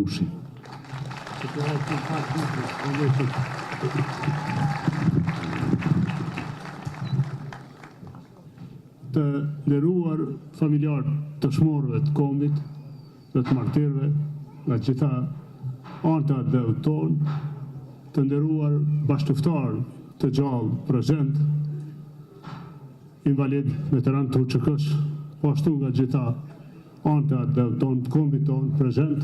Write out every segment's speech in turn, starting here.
Mushi. Të nderuar familjar të shmorëve të kombit dhe të martirëve nga gjitha anëtat dhe tonë, të nderuar bashkëftar të gjallë prezent, invalid veteran të UÇK-s, po ashtu nga gjitha anëtat dhe tonë të kombit tonë prezent,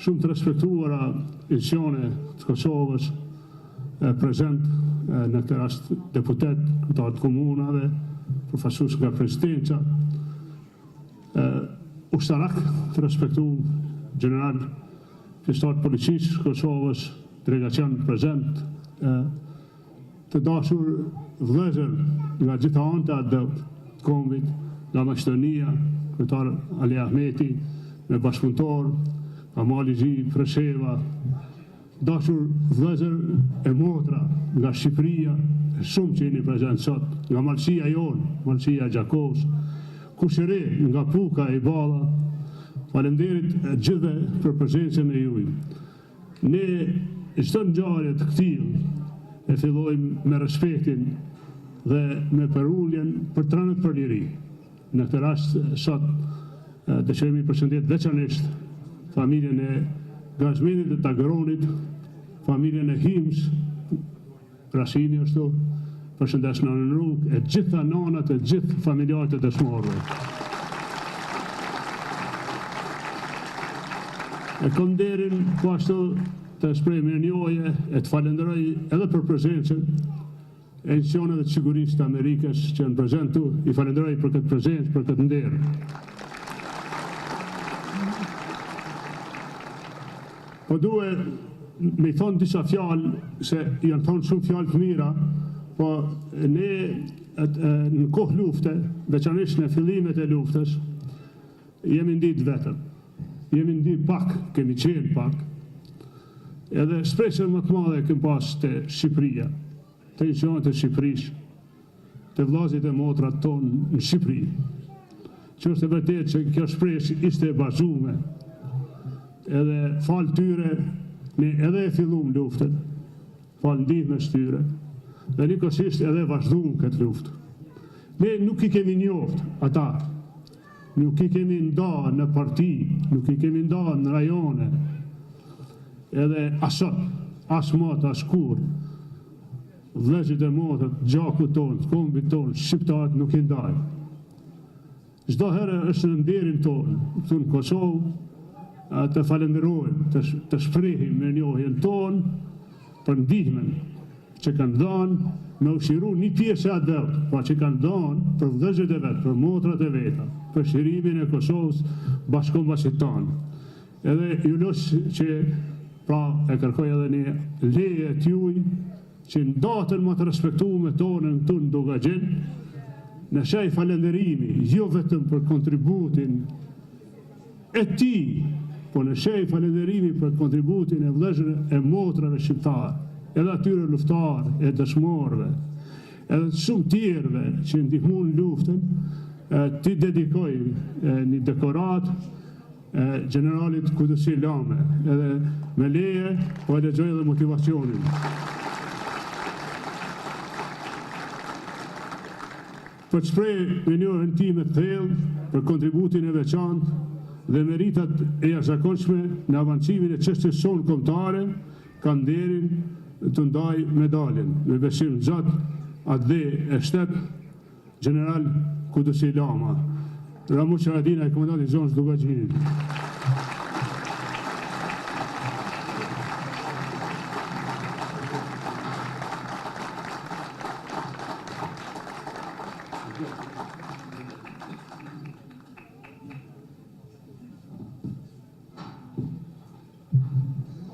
shumë të respektuara institucione të Kosovës prezent, në këtë rast deputet, kryetar të komunave, përfaqësues nga presidenca, ushtarak të respektuar, general pjesëtar të policisë Kosovës, delegacion prezent, të dashur vëllezër nga gjitha anëtat të kombit, nga Maqedonia, kryetar Ali Ahmeti, me bashkëpunëtor, Amali Xhi, Presheva, dashur vëllezër e motra nga Shqipëria, shumë që jeni prezent sot, nga Malqia jonë, Malqia Gjakovës, Kushëre, nga Puka e Balla, falenderit gjithve për prezencën e juaj. Ne çdo ngjarje të këtij e fillojmë me respektin dhe me përuljen për trënët për liri. Në këtë rast sot dëshirojmë i përshëndet veçanërisht familjen e Gazmenit dhe Tagronit, familjen e Hims, Rashimi ashtu, përshëndes nënën Ruk, e gjitha nanat e gjithë familjarët e dëshmorëve. E kam nderin po ashtu të shpreh mirënjohje e të falenderoj edhe për prezencën e institucioneve të sigurisë të Amerikës që janë prezent këtu, i falenderoj për këtë prezencë, për këtë nder. Po duhet me i thonë disa fjalë, se janë thonë shumë fjalë të mira, po ne në kohë lufte, veçanërisht në fillimet e luftës, jemi nditë vetëm. Jemi nditë pak, kemi qenë pak, edhe shpresën më të madhe kemi pas të Shqipëria, të institucionet e Shqipërisë, të vëllezërit e motrat tonë në Shqipëri, që është e vërtetë që kjo shpresë ishte e bazuar, edhe falë tyre, ne edhe e filluam luftën, falë ndihmës tyre, dhe njëkohësisht edhe vazhduam këtë luftë. Ne nuk i kemi njoft ata, nuk i kemi nda në parti, nuk i kemi nda në rajone, edhe asot, as mot, as kur, vëllezërit e motrat, gjakut tonë, kombit tonë, shqiptarët nuk i ndajnë. Çdo herë është në nderin tonë, këtu në Kosovë, të falenderojmë, të shprehim mirënjohjen tonë për ndihmën që kanë dhënë me ushiru një pjesë e atë, pa që kanë dhënë për vëllezërit e vetë, për motrat e veta, për shirimin e Kosovës bashkëkombëtasit tonë. Edhe ju lutem që pra e kërkoj edhe një leje të juaj që në datën më të respektuar tonë këtu në Dogaxhin, në shej falenderimi, jo vetëm për kontributin e tij, po në shej falenderimi për kontributin e vëllezërve e motrave shqiptarë, edhe atyre luftarë, e dëshmorëve, edhe të shumë tjerëve që ndihmuan luftën, ti dedikoj një dekorat generalit Kudusi Lame, edhe me leje, po e lexoj edhe motivacionin. Për të shprehur mirënjohjen time të thellë për kontributin e veçantë dhe meritat e jashtëzakonshme në avancimin e çështjes sonë kombëtare, kam nderin të ndaj medaljen me besim zot atë dhe e shtet general Kudusi Lama, Ramush Haradinaj, komandanti i zonës Dogaxhinit.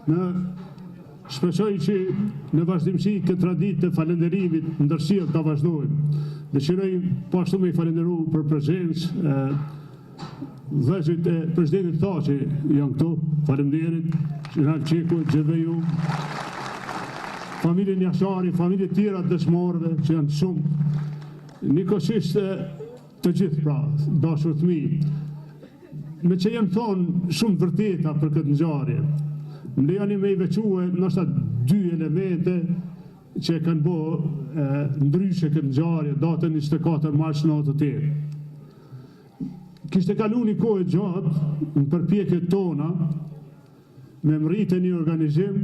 Në shpresoj që në vazhdimsi këtë traditë të falenderimit ndërsjellë ta vazhdojmë. Dëshiroj po ashtu me i falenderu për prezencë vëllezërit e presidentit Thaçi janë këtu, faleminderit, General Çeku, gjithëve ju, familjen Jashari, familje tjera të dëshmorëve që janë shumë, njëkohësisht të gjithë pra, dashur fëmijë. me që jenë thonë shumë vërteta për këtë ngjarje, më lejoni me i veçue nështë 2 elemente që kanë bo ndryshe këtë ngjarje datën 24 mars 98. Kishte kalu një kohë gjatë në përpjekjet tona me mrite një organizim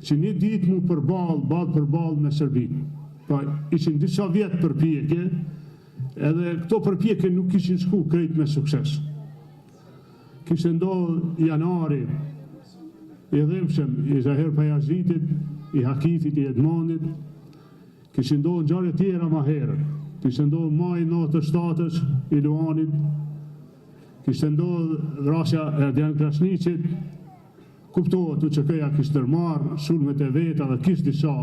që një ditë mu përballë me Serbinë. Pa, ishin disa vjetë përpjekje, edhe këto përpjekje nuk kishin shku krejt me sukses. Kishte ndodhë janari, i dhemshëm, i Zahir Pajazitit, i Hakifit, i Edmanit, kishin ndodhë ngjarje tjera ma herët. Kishte ndodhë maj 97-ës, i Luanit, kishte ndodhë vrasja Erdian Krasniqit, kuptohet që këja kishte tërmarë sulmet e veta dhe kishte disa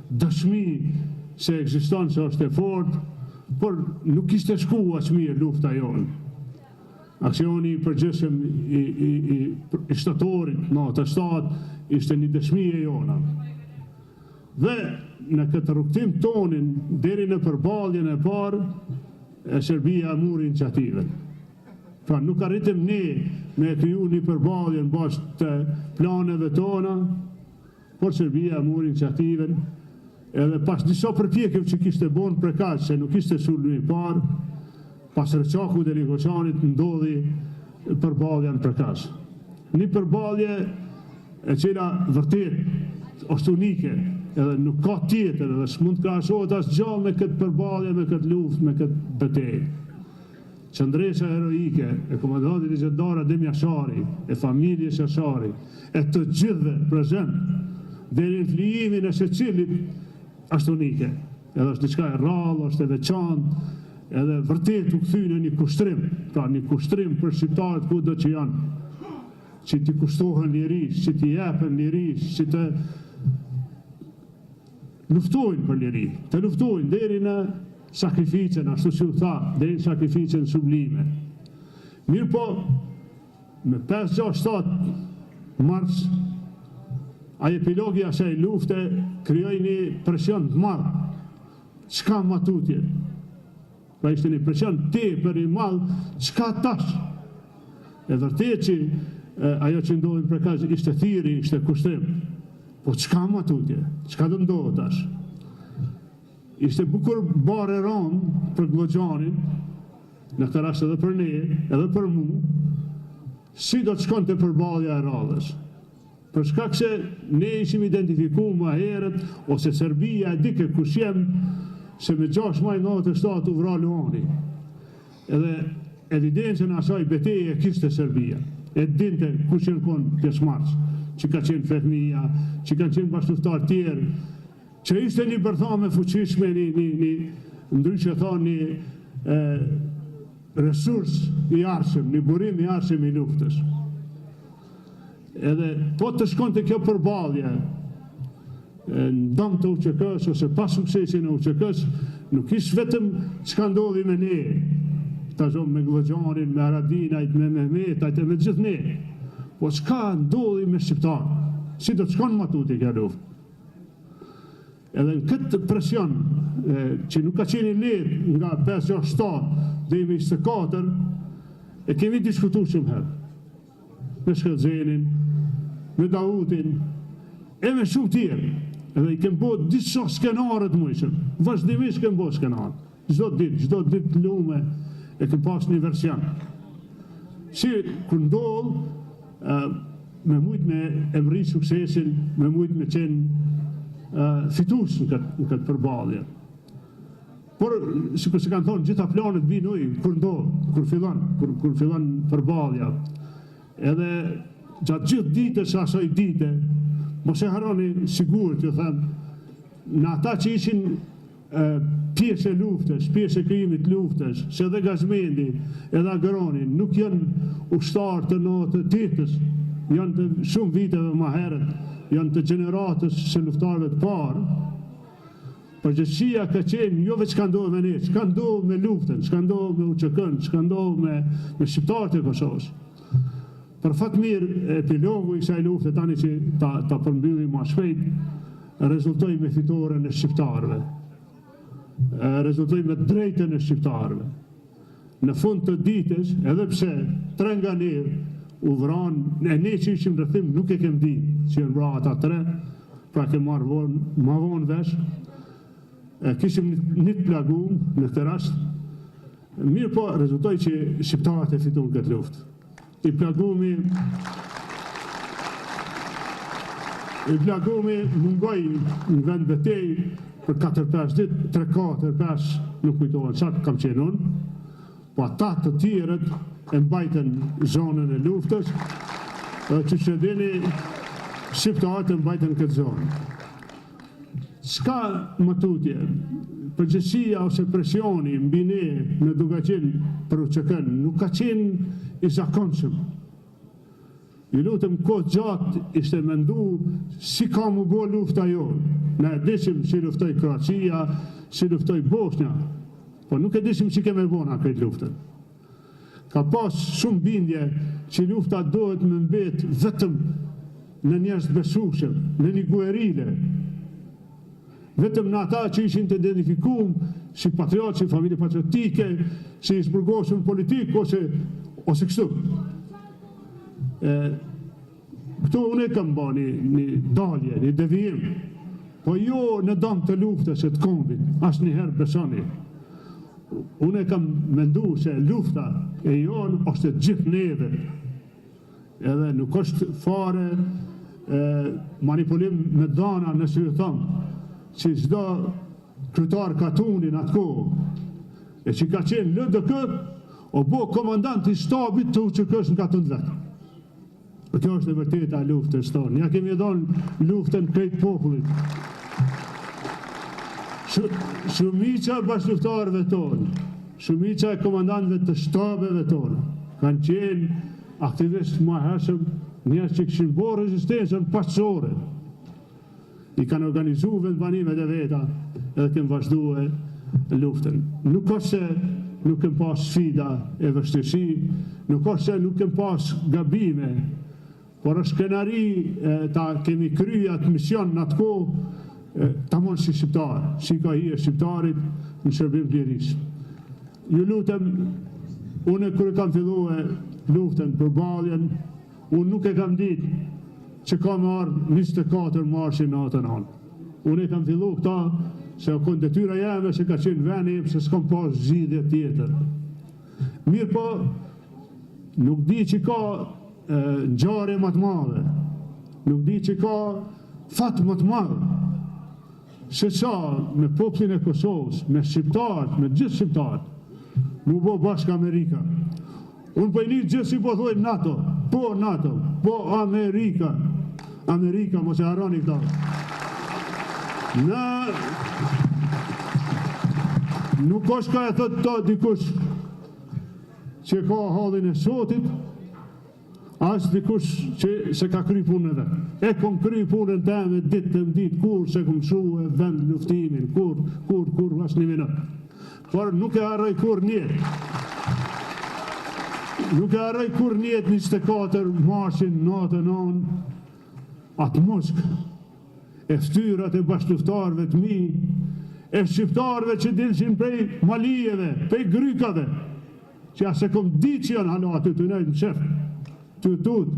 dëshmi se ekziston se është e fortë, por nuk kishte shku aq mirë lufta jonë. Aksioni i përgjithshëm i shtatorit në 97 ishte një dëshmi e jona. Dhe në këtë rrugtim tonin deri në përballjen e parë, Serbia mori iniciativën. Pra nuk arritëm ne me kriju një përballje në bashkë të planeve tona, por Serbia mori iniciativën, edhe pas disa përpjekjeve që kishte bon prekaq, se nuk ishte sulmi i parë, pas rëqaku dhe Ligoqanit ndodhi përballja në prekaq. Një përballje e cila vërtet është unike, edhe nuk ka tjetër, edhe s'mund të krahashohet as gjallë me këtë përballje, me këtë luftë, me këtë betejë. Qëndresha heroike e komandantit legjendar Adem Jashari, e familjes Jashari, e të gjithëve prezent, deri në flijimin e secilit, është unike. Edhe është diçka e rrallë, është e veçantë, edhe vërtet u kthyn një kushtrim, pra një kushtrim për shqiptarët kudo që janë, që t'i kushtohen lirisht, që t'i jepen lirisht, që të luftojnë për liri, të luftojnë deri në sakrificën, ashtu që u tha, deri në sakrificën sublime. Mirë po, me 5-6-7 mars, a epilogi asaj lufte krijoi një presion të madh. Çka matutje? Pra ishte një presion tepër i madh, çka tash? E vërtet që ajo që ndodhi në prekaq ishte thirrje, ishte kushtrim. Po çka matutje? Çka do ndodhë tash? Ishte bukur bare rënd për Gloxhanin, në këtë rast edhe për ne, edhe për mu, si do të shkonte përballja e radhës. Për shkak se ne ishim identifikuar më herët, ose Serbia e dike kush jem, se me 6 maj 97 u vra Luani. Edhe evidencën asaj betejë e kishte Serbia. E dinte kush janë konë pjesëmarrës, që ka qenë Fehmia, që kanë qenë bashkëftar tjerë, që ishte një bërthame fuqishme, ndryshe thonë një resurs i arshëm, një burim i arshëm i luftës. Edhe po të shkonte kjo përballje në dëm të UÇK-s ose pas suksesin e UÇK-s, nuk ishte vetëm çka ndodhi me ne, me Gloxhanin, me Haradinajt, me Mehmetajt, me gjithë ne, po çka ndodhi me shqiptarë, si do të shkon matuti kjo luftë. Edhe në këtë presion, që nuk ka qenë lehtë nga 5-6-7 dhe 24, e kemi diskutuar shumë herë. Me Shkëllxenin, me Dautin, e me shumë tjerë. Edhe i kemë bërë disa skenare të mujshëm. Vazhdimisht kemë bërë skenare. Çdo ditë të lume e kemë pas një version. Si kur ndodhë, me mujtë me emri suksesin, me mujtë me qenë fitus në këtë përballje. Por, sikur se kanë thonë, gjitha planet vinë ujë, kur ndodhë, kur fillon përballja. Edhe gjatë gjithë ditës asaj dite, mos e harroni sigurt, ju them, në ata që ishin pjesë e luftës, pjesë e krijimit luftës, se edhe Gazmendi, edhe Agroni, nuk janë ushtarë të natë ditës, janë të shumë viteve më herët, janë të gjeneratës së luftarëve të parë. Përgjithësia ka qenë jo vetë çka ndodhi me ne, çka ndodhi me luftën, çka ndodhi me UÇK-n, çka ndodhi me shqiptarët e Kosovës. Për fat mirë, epilogu i kësaj lufte tani që ta përmbyllim më shpejt, rezultoi me fitoren e shqiptarëve. Rezultoi me drejtën e shqiptarëve. në fund të ditës, edhe pse 3 nga ne u vranë, e ne që ishim rrethim nuk e kem ditë që janë vrarë ata 3, pra ke marrë ma vonë vesh, kishim një të plagum në këtë rast, mirë po rezultoi që shqiptarët e fituan këtë luftë. I plagumi mungoj në vend betej për 4-5 ditë, 3-4-5 nuk kujtohen çfarë kam qenë unë, po ata të tjerët e mbajtën zonën e luftës, që që dini shqiptarët e mbajtën këtë zonë. S'ka më tutje, përgjegjësia ose presioni mbi ne në duke qenë për UÇK-n nuk ka qenë i zakonshëm. Ju lutem, kohë gjatë ishte mendu si ka mu bo lufta jonë. Ne e dishim si luftoj Kroacia, si luftoj Bosnia, po nuk e dishim si keme bona këtë luftën. Ka pas shumë bindje që lufta dohet me mbet vetëm në njerëz besueshëm, në një guerile, vetëm në ata që ishin të identifikum si patriotë, si familje patriotike, si zburgosur politik, ose kështu. Këtu unë e kam ba një dalje, një devijim, po jo në dam të luftës e të kombit, asnjëherë besoni. Unë e kam mendu se lufta e jonë është gjithë neve, edhe nuk është fare manipulim me dana në së thëmë, që çdo kryetar katunin atë kohë, e që ka qenë LDK, o bo komandant i shtabit të UÇK-s në katën vetë. Kjo është e vërteta e luftës tonë. Ja kemi dhënë luftën krejt popullit. Shumica e bashkëluftarëve tonë, shumica e komandantëve të shtabeve tonë, kanë qenë aktivistë më hershëm, njerëz që kishin bërë rezistencën paqësore. I kanë organizu vendbanimet e veta edhe kemë vazhduar luftën. Nuk është se nuk kemë pas sfida e vështirësi, nuk është se nuk kemë pas gabime, por është skenari ta kemi kryer atë mision në atë kohë tamam si shqiptar, si ka hije shqiptarit në shërbim të lirisë. Ju lutem, unë kur kam filluar luftën për balljen, unë nuk e kam ditë që ka marrë 24 marshin në natën anë. Unë e kam fillu këta se o kënë detyra jeme që ka qenë veni se s'kam pas zgjidhje tjetër. Mirë po, nuk di që ka ngjarje më të madhe, nuk di që ka fat më të madhe, se sa me popullin e Kosovës, me shqiptarët, me gjithë shqiptarët, mu bo bashkë Amerika. Unë për një gjithë si po thojnë NATO, po NATO, po Amerika. Amerika, mos e harroni këta. Nuk është ka e thëtë ta dikush që ka hallin e sotit, as dikush që se ka kry punën e vetë. E kom kry punën të me ditë të mditë, kur se kom shu e vend luftimin, kur, as një minutë. Por nuk e harroj kur njetë. Nuk e harroj kur njetë 24 marshin natën anë, atë musk, e ftyrat e bashkëluftarëve të mi, e shqiptarëve që dilshin prej malijeve, prej grykave, që asë e kom ditë që janë hala aty të nëjtë në shef, të tutë,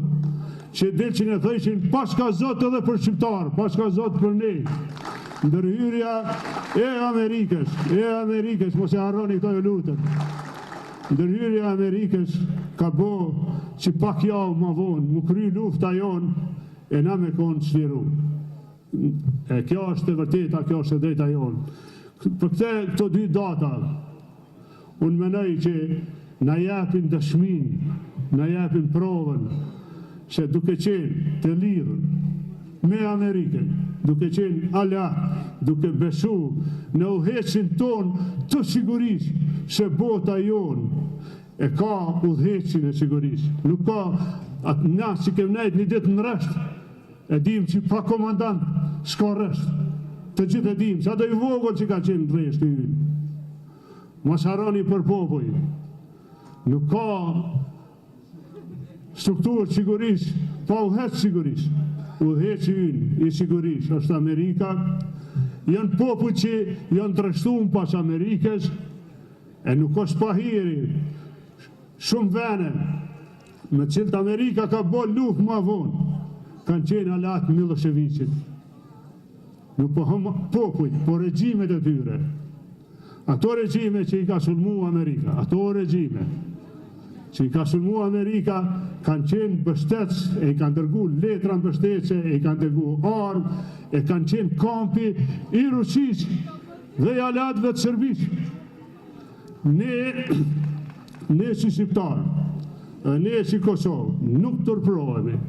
që dilshin e thëshin paska zotë edhe për shqiptarë, paska zotë për ne, ndërhyrja e Amerikës, mos e harroni këto e lutën, ndërhyrja e Amerikës ka bo që pak javë ma vonë, mu kry lufta jonë, e na me konë çliru. Kjo është e vërteta, kjo është e drejta jonë. Për këto 2 data, unë menoj që na japin dëshmin, na japin provën, se duke qenë të lidhur me Amerikën, duke qenë ala, duke besu në udhëhecin tonë të sigurisë, se bota jonë e ka udhëhecin e sigurisë. Nuk ka atë na që kemë nejtë një ditë në rreshtë, e dim që pa komandant s'ka rreshtë. Të gjithë e dim, sa do i vogël që ka qenë në rreshtë i ynë. Mos harroni për popull. Nuk ka strukturë sigurisë, pa udhëhec sigurisë. Udhëheci ynë i sigurisë është Amerika. Janë popull që janë trashtuar pas Amerikës, E nuk është pahiri, shumë vene, me cilët Amerika ka bo luftë ma vonë, kanë qenë alat Miloševićit. Nuk po popujt, po regjimet e tyre. Ato regjime që i ka sulmu Amerika, ato regjime që i ka sulmu Amerika kanë qenë mbështetës, e i kanë dërgu letra mbështetëse, e i kanë dërgu armë, e kanë qenë kampi i Rusisë dhe i alatëve të Serbisë. Ne si shqiptarë, ne si Kosovë, nuk tërprohemi,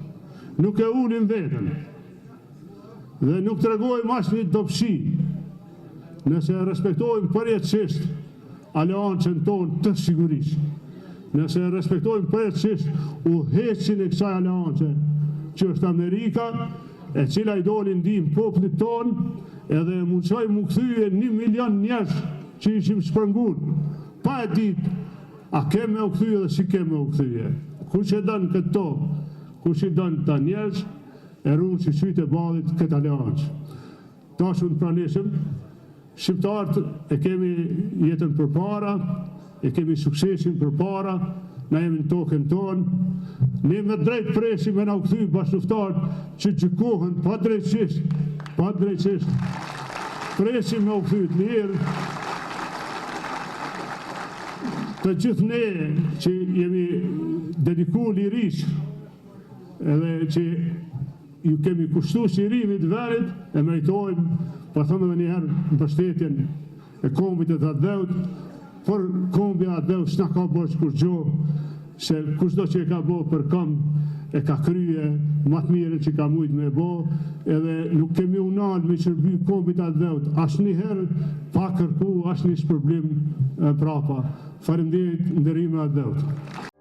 nuk e ulim vetën dhe nuk të regojmë ashtë një dopshi nëse respektojmë përjetësisht aleancën tonë të sigurisë, nëse respektojmë përjetësisht udhëheqësin e kësaj aleance që është Amerika, e cila i doli ndihmë popullit tonë edhe mundsoj mu kthye 1 milion njerëz që ishim shpërngur, pa e ditë a keme u kthye dhe si keme u kthye. Kush e dënë këto, kush i dënë ta njerëz, e runë si sytë e badit këtë aleancë. Tash unë pranishëm, shqiptarët e kemi jetën përpara, e kemi suksesin përpara, na jemi në tokën tonë, ne me drejt presim e na u kthy bashkëluftarët që gjykohen pa drejtësisht, presim me u kthy të lirë, të gjithë ne që jemi dediku lirisht, edhe që ju kemi kushtu shirimit verit, e meritojmë, pa thëmë edhe njëherë mbështetjen e kombit e të dheut, por kombi e dheut s'na ka bërë kur gjo, se kushdo që e ka bo për këmbë, e ka krye matë mire që ka mujtë me bo, edhe nuk kemi unalë me qërby kombit e dheut, ashtë njëherë pa kërku, ashtë një shpërblim prapa. Faleminderit, nderime e dheut.